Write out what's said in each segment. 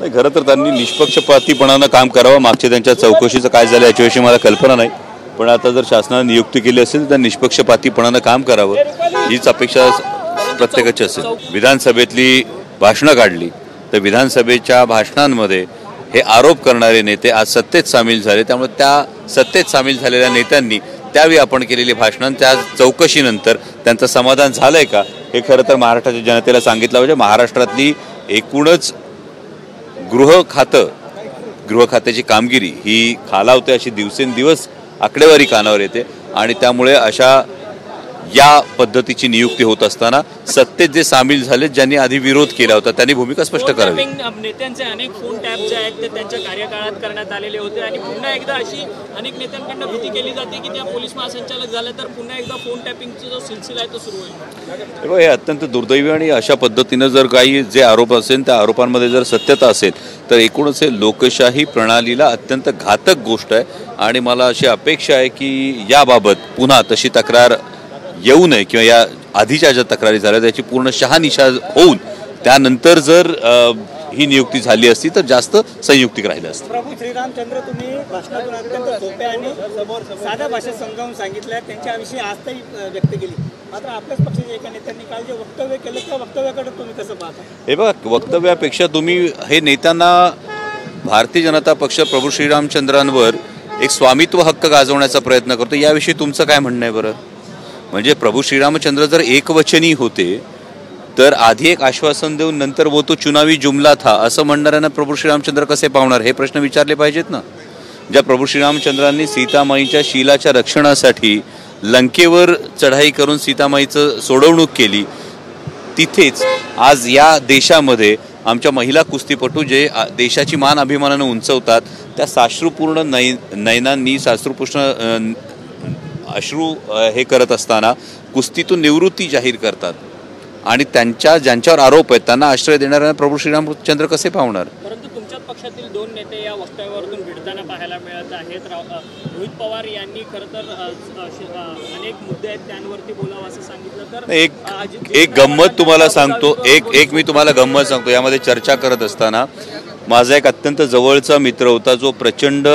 नाही, खरं तर त्यांनी निष्पक्षपातीपणानं काम करावं. मागच्या त्यांच्या चौकशीचं काय झालं याच्याविषयी मला कल्पना नाही, पण आता जर शासनाने नियुक्ती केली असेल तर निष्पक्षपातीपणानं काम करावं हीच अपेक्षा प्रत्येकाची असेल. विधानसभेतली भाषणं काढली तर विधानसभेच्या भाषणांमध्ये हे आरोप करणारे नेते आज सत्तेत सामील झाले, त्यामुळे त्या सत्तेत सामील झालेल्या नेत्यांनी त्यावेळी आपण केलेली भाषणं त्या चौकशीनंतर त्यांचं समाधान झालंय का हे खरं तर महाराष्ट्राच्या जनतेला सांगितलं पाहिजे. महाराष्ट्रातली एकूणच गृह खात्याची कामगिरी ही खालावते अशी दिवसेंदिवस आकडेवारी कानावर येते आणि त्यामुळे अशा या पद्धतीची नियुक्ती होत असताना सत्तेत जे सामील झाले ज्यांनी आधी विरोध केला होता त्यांनी भूमिका स्पष्ट करावी. नेत्यांचे अनेक फोन टॅप जे आहेत ते त्यांच्या कार्यकाळात करण्यात आलेले होते आणि पुन्हा एकदा अशी अनेक नेत्यांकडून भीती केली जाते की त्या पोलीस महासंचालक झाले तर पुन्हा एकदा फोन टॅपिंगचा जो सिलसिला आहे तो सुरू होईल. हे अत्यंत दुर्दैवी आणि अशा पद्धतीनं जर काही जे आरोप असेल त्या आरोपांमध्ये जर सत्यता असेल तर एकूणच हे लोकशाही प्रणालीला अत्यंत घातक गोष्ट आहे आणि मला अशी अपेक्षा आहे की याबाबत पुन्हा तशी तक्रार येऊ नये किंवा या आधीच्या ज्या तक्रारी झाल्या त्याची पूर्ण शहानिशा होऊन त्यानंतर जर ही नियुक्ती झाली असती तर जास्त संयुक्तिक राहिलं असतं. प्रभू श्रीरामचंद्र तुम्ही भाषणातून अत्यंत सोप्या आणि साध्या भाषेत समजावून सांगितलं, त्यांच्याविषयी आस्थाही व्यक्त केली. मात्र आपल्याच पक्षाच्या एका नेत्यांनी काल जे वक्तव्य केलं त्या वक्तव्याकडे तुम्ही कसं पाहता? हे बघा, वक्तव्यापेक्षा तुम्ही हे नेत्यांना भारतीय जनता पक्ष प्रभू श्रीरामचंद्रांवर एक स्वामित्व हक्क गाजवण्याचा प्रयत्न करतो, याविषयी तुमचं काय म्हणणं आहे बरं? म्हणजे प्रभू श्रीरामचंद्र जर एकवचनी होते तर आधी एक आश्वासन देऊन नंतर वो तो चुनावी जुमला था असं म्हणणाऱ्यांना प्रभू श्रीरामचंद्र कसे पावणार हे प्रश्न विचारले पाहिजेत ना. ज्या प्रभू श्रीरामचंद्रांनी सीतामाईच्या शीलाच्या रक्षणासाठी लंकेवर चढाई करून सीतामाईचं सोडवणूक केली, तिथेच आज या देशामध्ये आमच्या महिला कुस्तीपटू जे देशाची मान अभिमानानं उंचवतात त्या साश्रुपूर्ण नयनांनी साश्रुपूर्ण अश्रू हे करत असताना कुस्तीतून निवृत्ती जाहीर करतात आणि ज्यांच्यावर आरोप आहेत त्यांना आश्रय देणाऱ्यांना प्रभू श्रीरामचंद्र कसे पावणार? परंतु तुमच्याच पक्षातील दोन नेते या वक्तव्यावरून भिडताना पाहायला मिळत आहेत. रोहित पवार यांनी खरं तर अनेक मुद्दे आहेत त्यांवरती बोलावं असं सांगितलं. तर एक गंमत तुम्हाला सांगतो, एक मी तुम्हाला गंमत सांगतो. यामध्ये चर्चा करत असताना माझा एक अत्यंत जवळचा मित्र होता जो प्रचंड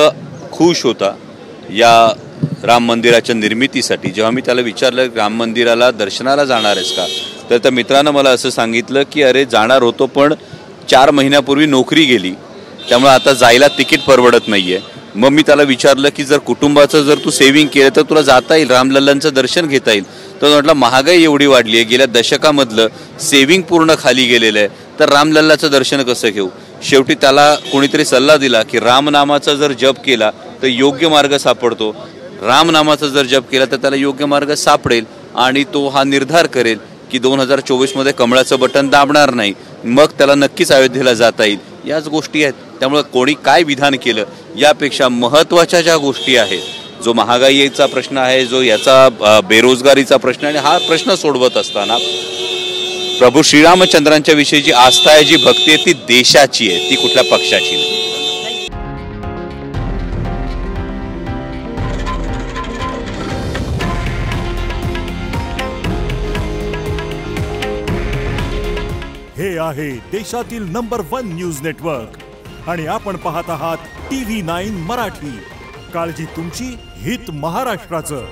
खुश होता या राम मंदिराच्या निर्मितीसाठी. जेव्हा मी त्याला विचारलं राम मंदिराला दर्शनाला जाणार आहेस का, तर त्या मित्रानं मला असं सांगितलं की अरे जाणार होतो पण 4 महिन्यापूर्वी नोकरी गेली त्यामुळे आता जायला तिकीट परवडत नाहीये. मग मी त्याला विचारलं की जर कुटुंबाचं जर तू सेव्हिंग केलं तर तुला जाता येईल, रामलल्लांचं दर्शन घेता येईल. तर म्हटलं महागाई एवढी वाढली आहे, गेल्या दशकामधलं सेव्हिंग पूर्ण खाली गेलेलं आहे, तर रामलल्लाचं दर्शन कसं घेऊ? शेवटी त्याला कोणीतरी सल्ला दिला की रामनामाचा जर जप केला तर योग्य मार्ग सापडतो, रामनामाचा जर जप केला तर त्याला योग्य मार्ग सापडेल आणि तो हा निर्धार करेल की 2024 कमळाचं बटन दाबणार नाही, मग त्याला नक्कीच अयोध्येला जाता येईल. याच गोष्टी आहेत. त्यामुळे कोणी काय विधान केलं यापेक्षा महत्त्वाच्या ज्या गोष्टी आहेत, जो महागाईचा प्रश्न आहे, जो याचा बेरोजगारीचा प्रश्न आहे, हा प्रश्न सोडवत असताना प्रभू श्रीरामचंद्रांच्या विषयीची आस्था आहे, जी भक्ती आहे ती देशाची आहे, ती कुठल्या पक्षाची नाही. हे आहे देशातील नंबर 1 न्यूज नेटवर्क आणि आपण पाहत आहात TV9 मराठी. काळजी तुमची, हित महाराष्ट्राचं.